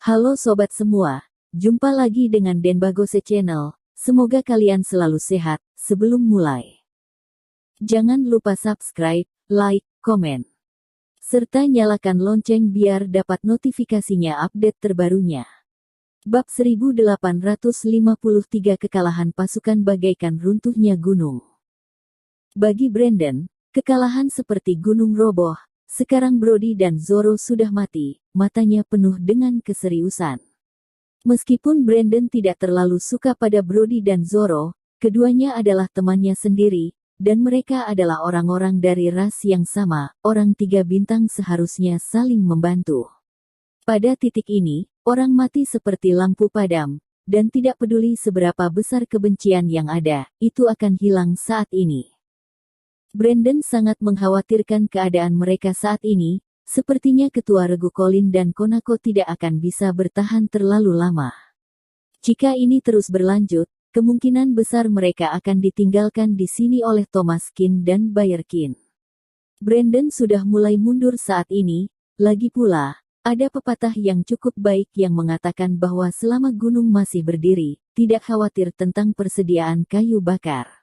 Halo sobat semua, jumpa lagi dengan Denbagose Channel. Semoga kalian selalu sehat. Sebelum mulai, jangan lupa subscribe, like, komen, serta nyalakan lonceng biar dapat notifikasinya update terbarunya. Bab 1853 Kekalahan pasukan bagaikan runtuhnya gunung. Bagi Brandon, kekalahan seperti gunung roboh. Sekarang Brody dan Zoro sudah mati, matanya penuh dengan keseriusan. Meskipun Brandon tidak terlalu suka pada Brody dan Zoro, keduanya adalah temannya sendiri, dan mereka adalah orang-orang dari ras yang sama. Orang 3 bintang seharusnya saling membantu. Pada titik ini, orang mati seperti lampu padam, dan tidak peduli seberapa besar kebencian yang ada, itu akan hilang saat ini. Brandon sangat mengkhawatirkan keadaan mereka saat ini. Sepertinya ketua regu Colin dan Konako tidak akan bisa bertahan terlalu lama. Jika ini terus berlanjut, kemungkinan besar mereka akan ditinggalkan di sini oleh Thomas Kin dan Bayer Kin. Brandon sudah mulai mundur saat ini. Lagi pula, ada pepatah yang cukup baik yang mengatakan bahwa selama gunung masih berdiri, tidak khawatir tentang persediaan kayu bakar.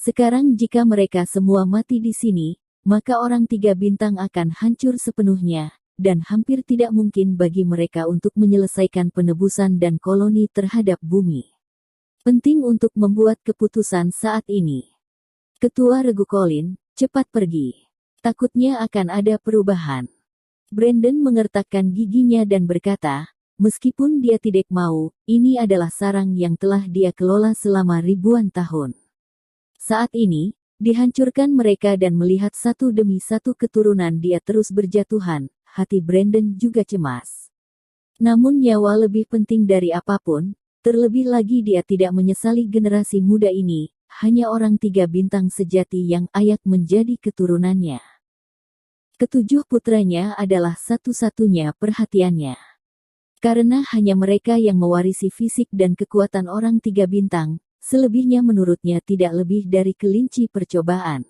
Sekarang jika mereka semua mati di sini, maka orang 3 bintang akan hancur sepenuhnya, dan hampir tidak mungkin bagi mereka untuk menyelesaikan penebusan dan koloni terhadap bumi. Penting untuk membuat keputusan saat ini. Ketua regu Colin, cepat pergi. Takutnya akan ada perubahan. Brandon mengertakkan giginya dan berkata, meskipun dia tidak mau, ini adalah sarang yang telah dia kelola selama ribuan tahun. Saat ini, dihancurkan mereka dan melihat satu demi satu keturunan dia terus berjatuhan, hati Brandon juga cemas. Namun nyawa lebih penting dari apapun, terlebih lagi dia tidak menyesali generasi muda ini, hanya orang 3 bintang sejati yang layak menjadi keturunannya. Ketujuh putranya adalah satu-satunya perhatiannya. Karena hanya mereka yang mewarisi fisik dan kekuatan orang 3 bintang, selebihnya menurutnya tidak lebih dari kelinci percobaan.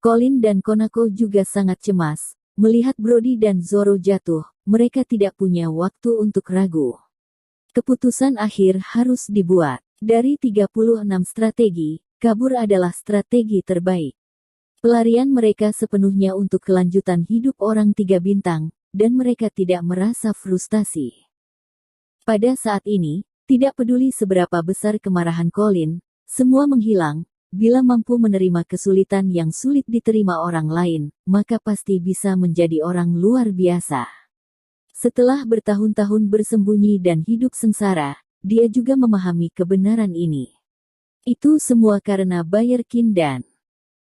Colin dan Konako juga sangat cemas. Melihat Brody dan Zoro jatuh, mereka tidak punya waktu untuk ragu. Keputusan akhir harus dibuat. Dari 36 strategi, kabur adalah strategi terbaik. Pelarian mereka sepenuhnya untuk kelanjutan hidup orang 3 bintang, dan mereka tidak merasa frustasi. Pada saat ini, tidak peduli seberapa besar kemarahan Colin, semua menghilang. Bila mampu menerima kesulitan yang sulit diterima orang lain, maka pasti bisa menjadi orang luar biasa. Setelah bertahun-tahun bersembunyi dan hidup sengsara, dia juga memahami kebenaran ini. Itu semua karena Bayer Kin dan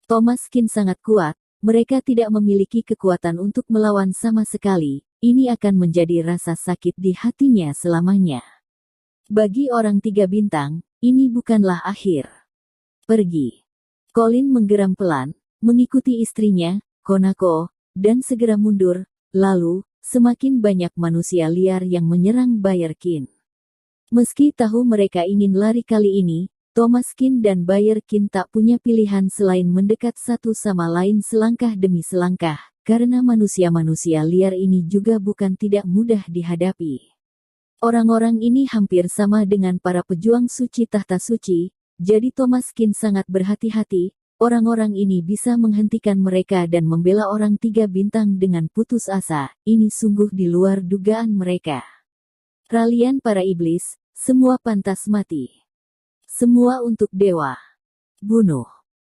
Thomas Kin sangat kuat, mereka tidak memiliki kekuatan untuk melawan sama sekali. Ini akan menjadi rasa sakit di hatinya selamanya. Bagi orang 3 bintang, ini bukanlah akhir. Pergi. Colin menggeram pelan, mengikuti istrinya, Konako, dan segera mundur. Lalu, semakin banyak manusia liar yang menyerang Bayer Kin. Meski tahu mereka ingin lari kali ini, Thomas Kin dan Bayer Kin tak punya pilihan selain mendekat satu sama lain selangkah demi selangkah, karena manusia-manusia liar ini juga bukan tidak mudah dihadapi. Orang-orang ini hampir sama dengan para pejuang suci tahta suci, jadi Thomas Kin sangat berhati-hati. Orang-orang ini bisa menghentikan mereka dan membela orang 3 bintang dengan putus asa. Ini sungguh di luar dugaan mereka. Ralian para iblis, semua pantas mati. Semua untuk dewa. Bunuh.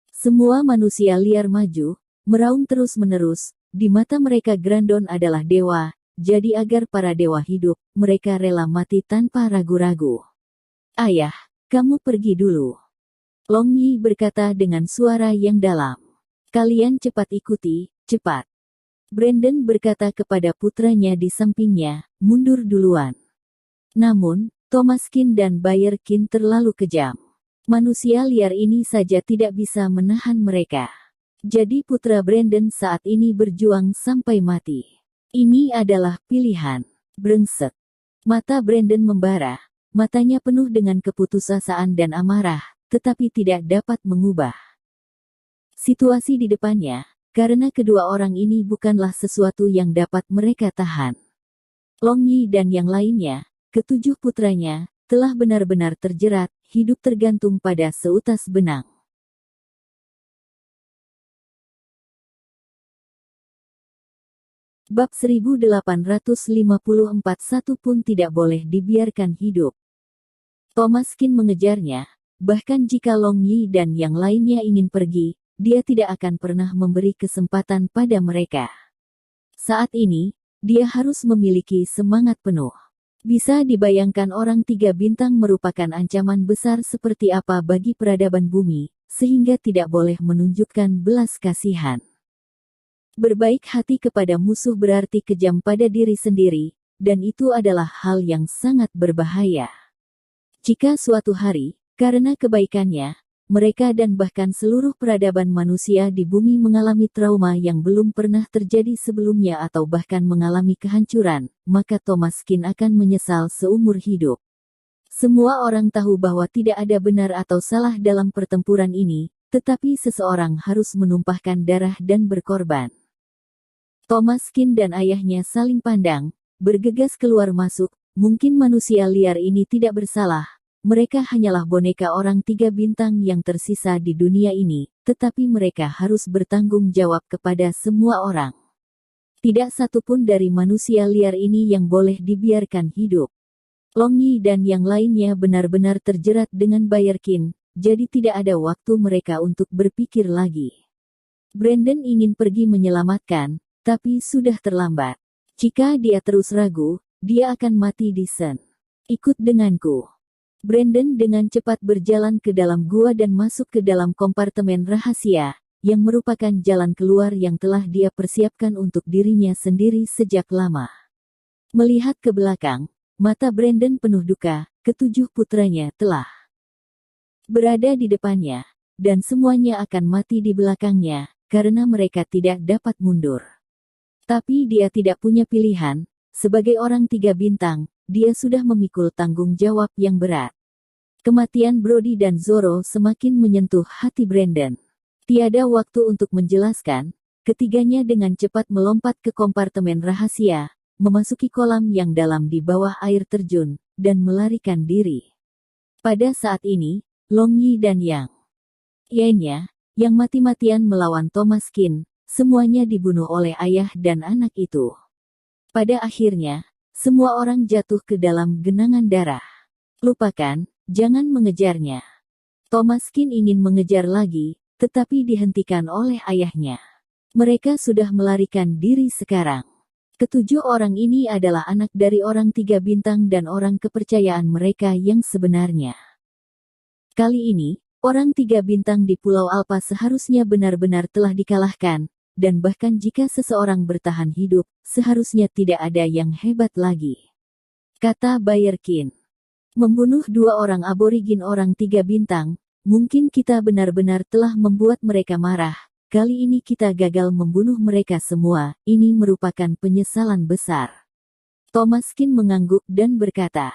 Semua manusia liar maju, meraung terus-menerus. Di mata mereka Grandon adalah dewa. Jadi agar para dewa hidup, mereka rela mati tanpa ragu-ragu. Ayah, kamu pergi dulu. Long Yi berkata dengan suara yang dalam. Kalian cepat ikuti, cepat. Brandon berkata kepada putranya di sampingnya, mundur duluan. Namun, Thomas Kin dan Bayer Kin terlalu kejam. Manusia liar ini saja tidak bisa menahan mereka. Jadi putra Brandon saat ini berjuang sampai mati. Ini adalah pilihan. Brengsek. Mata Brandon membara. Matanya penuh dengan keputusasaan dan amarah, tetapi tidak dapat mengubah situasi di depannya, karena kedua orang ini bukanlah sesuatu yang dapat mereka tahan. Long Yi dan yang lainnya, ketujuh putranya, telah benar-benar terjerat, hidup tergantung pada seutas benang. Bab 1854 satu pun tidak boleh dibiarkan hidup. Thomas Kin mengejarnya, bahkan jika Long Yi dan yang lainnya ingin pergi, dia tidak akan pernah memberi kesempatan pada mereka. Saat ini, dia harus memiliki semangat penuh. Bisa dibayangkan orang 3 bintang merupakan ancaman besar seperti apa bagi peradaban bumi, sehingga tidak boleh menunjukkan belas kasihan. Berbaik hati kepada musuh berarti kejam pada diri sendiri, dan itu adalah hal yang sangat berbahaya. Jika suatu hari, karena kebaikannya, mereka dan bahkan seluruh peradaban manusia di bumi mengalami trauma yang belum pernah terjadi sebelumnya atau bahkan mengalami kehancuran, maka Thomas Kin akan menyesal seumur hidup. Semua orang tahu bahwa tidak ada benar atau salah dalam pertempuran ini, tetapi seseorang harus menumpahkan darah dan berkorban. Thomas Kin dan ayahnya saling pandang, bergegas keluar masuk, mungkin manusia liar ini tidak bersalah, mereka hanyalah boneka orang 3 bintang yang tersisa di dunia ini, tetapi mereka harus bertanggung jawab kepada semua orang. Tidak satu pun dari manusia liar ini yang boleh dibiarkan hidup. Long Yi dan yang lainnya benar-benar terjerat dengan Bayer Qin, jadi tidak ada waktu mereka untuk berpikir lagi. Brandon ingin pergi menyelamatkan, tapi sudah terlambat. Jika dia terus ragu, dia akan mati di Sen. Ikut denganku. Brandon dengan cepat berjalan ke dalam gua dan masuk ke dalam kompartemen rahasia, yang merupakan jalan keluar yang telah dia persiapkan untuk dirinya sendiri sejak lama. Melihat ke belakang, mata Brandon penuh duka, ketujuh putranya telah berada di depannya, dan semuanya akan mati di belakangnya, karena mereka tidak dapat mundur. Tapi dia tidak punya pilihan, sebagai orang 3 bintang, dia sudah memikul tanggung jawab yang berat. Kematian Brody dan Zoro semakin menyentuh hati Brandon. Tiada waktu untuk menjelaskan, ketiganya dengan cepat melompat ke kompartemen rahasia, memasuki kolam yang dalam di bawah air terjun, dan melarikan diri. Pada saat ini, Long Yi dan Yang lainnya, yang mati-matian melawan Thomas Kin, semuanya dibunuh oleh ayah dan anak itu. Pada akhirnya, semua orang jatuh ke dalam genangan darah. Lupakan, jangan mengejarnya. Thomas Kin ingin mengejar lagi, tetapi dihentikan oleh ayahnya. Mereka sudah melarikan diri sekarang. Ketujuh orang ini adalah anak dari orang 3 bintang dan orang kepercayaan mereka yang sebenarnya. Kali ini, orang 3 bintang di Pulau Alpa seharusnya benar-benar telah dikalahkan, dan bahkan jika seseorang bertahan hidup, seharusnya tidak ada yang hebat lagi. Kata Bayer Qin. Membunuh 2 orang aborigin orang 3 bintang, mungkin kita benar-benar telah membuat mereka marah, kali ini kita gagal membunuh mereka semua, ini merupakan penyesalan besar. Thomas Kin mengangguk dan berkata,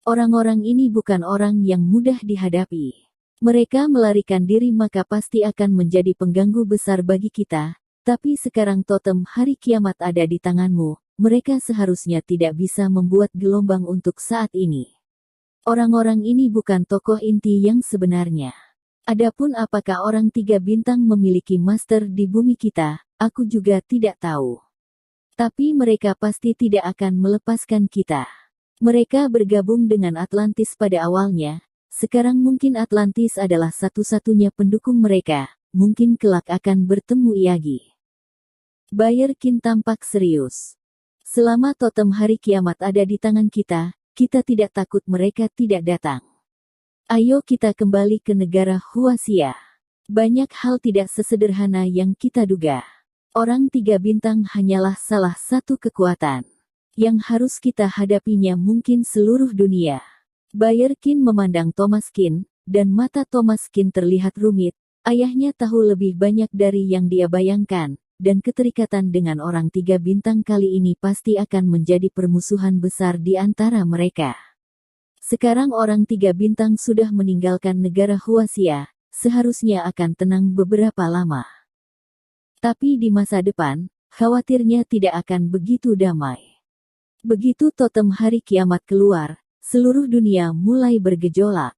orang-orang ini bukan orang yang mudah dihadapi. Mereka melarikan diri maka pasti akan menjadi pengganggu besar bagi kita, tapi sekarang totem hari kiamat ada di tanganmu, mereka seharusnya tidak bisa membuat gelombang untuk saat ini. Orang-orang ini bukan tokoh inti yang sebenarnya. Adapun apakah orang 3 bintang memiliki master di bumi kita, aku juga tidak tahu. Tapi mereka pasti tidak akan melepaskan kita. Mereka bergabung dengan Atlantis pada awalnya, sekarang mungkin Atlantis adalah satu-satunya pendukung mereka, mungkin kelak akan bertemu Iyagi. Bayer Qin tampak serius. Selama totem hari kiamat ada di tangan kita, kita tidak takut mereka tidak datang. Ayo kita kembali ke negara Huaxia. Banyak hal tidak sesederhana yang kita duga. Orang 3 bintang hanyalah salah satu kekuatan. Yang harus kita hadapinya mungkin seluruh dunia. Bayer Qin memandang Thomas Kin, dan mata Thomas Kin terlihat rumit. Ayahnya tahu lebih banyak dari yang dia bayangkan, dan keterikatan dengan orang 3 bintang kali ini pasti akan menjadi permusuhan besar di antara mereka. Sekarang orang 3 bintang sudah meninggalkan negara Huaxia, seharusnya akan tenang beberapa lama. Tapi di masa depan, khawatirnya tidak akan begitu damai. Begitu totem hari kiamat keluar, seluruh dunia mulai bergejolak.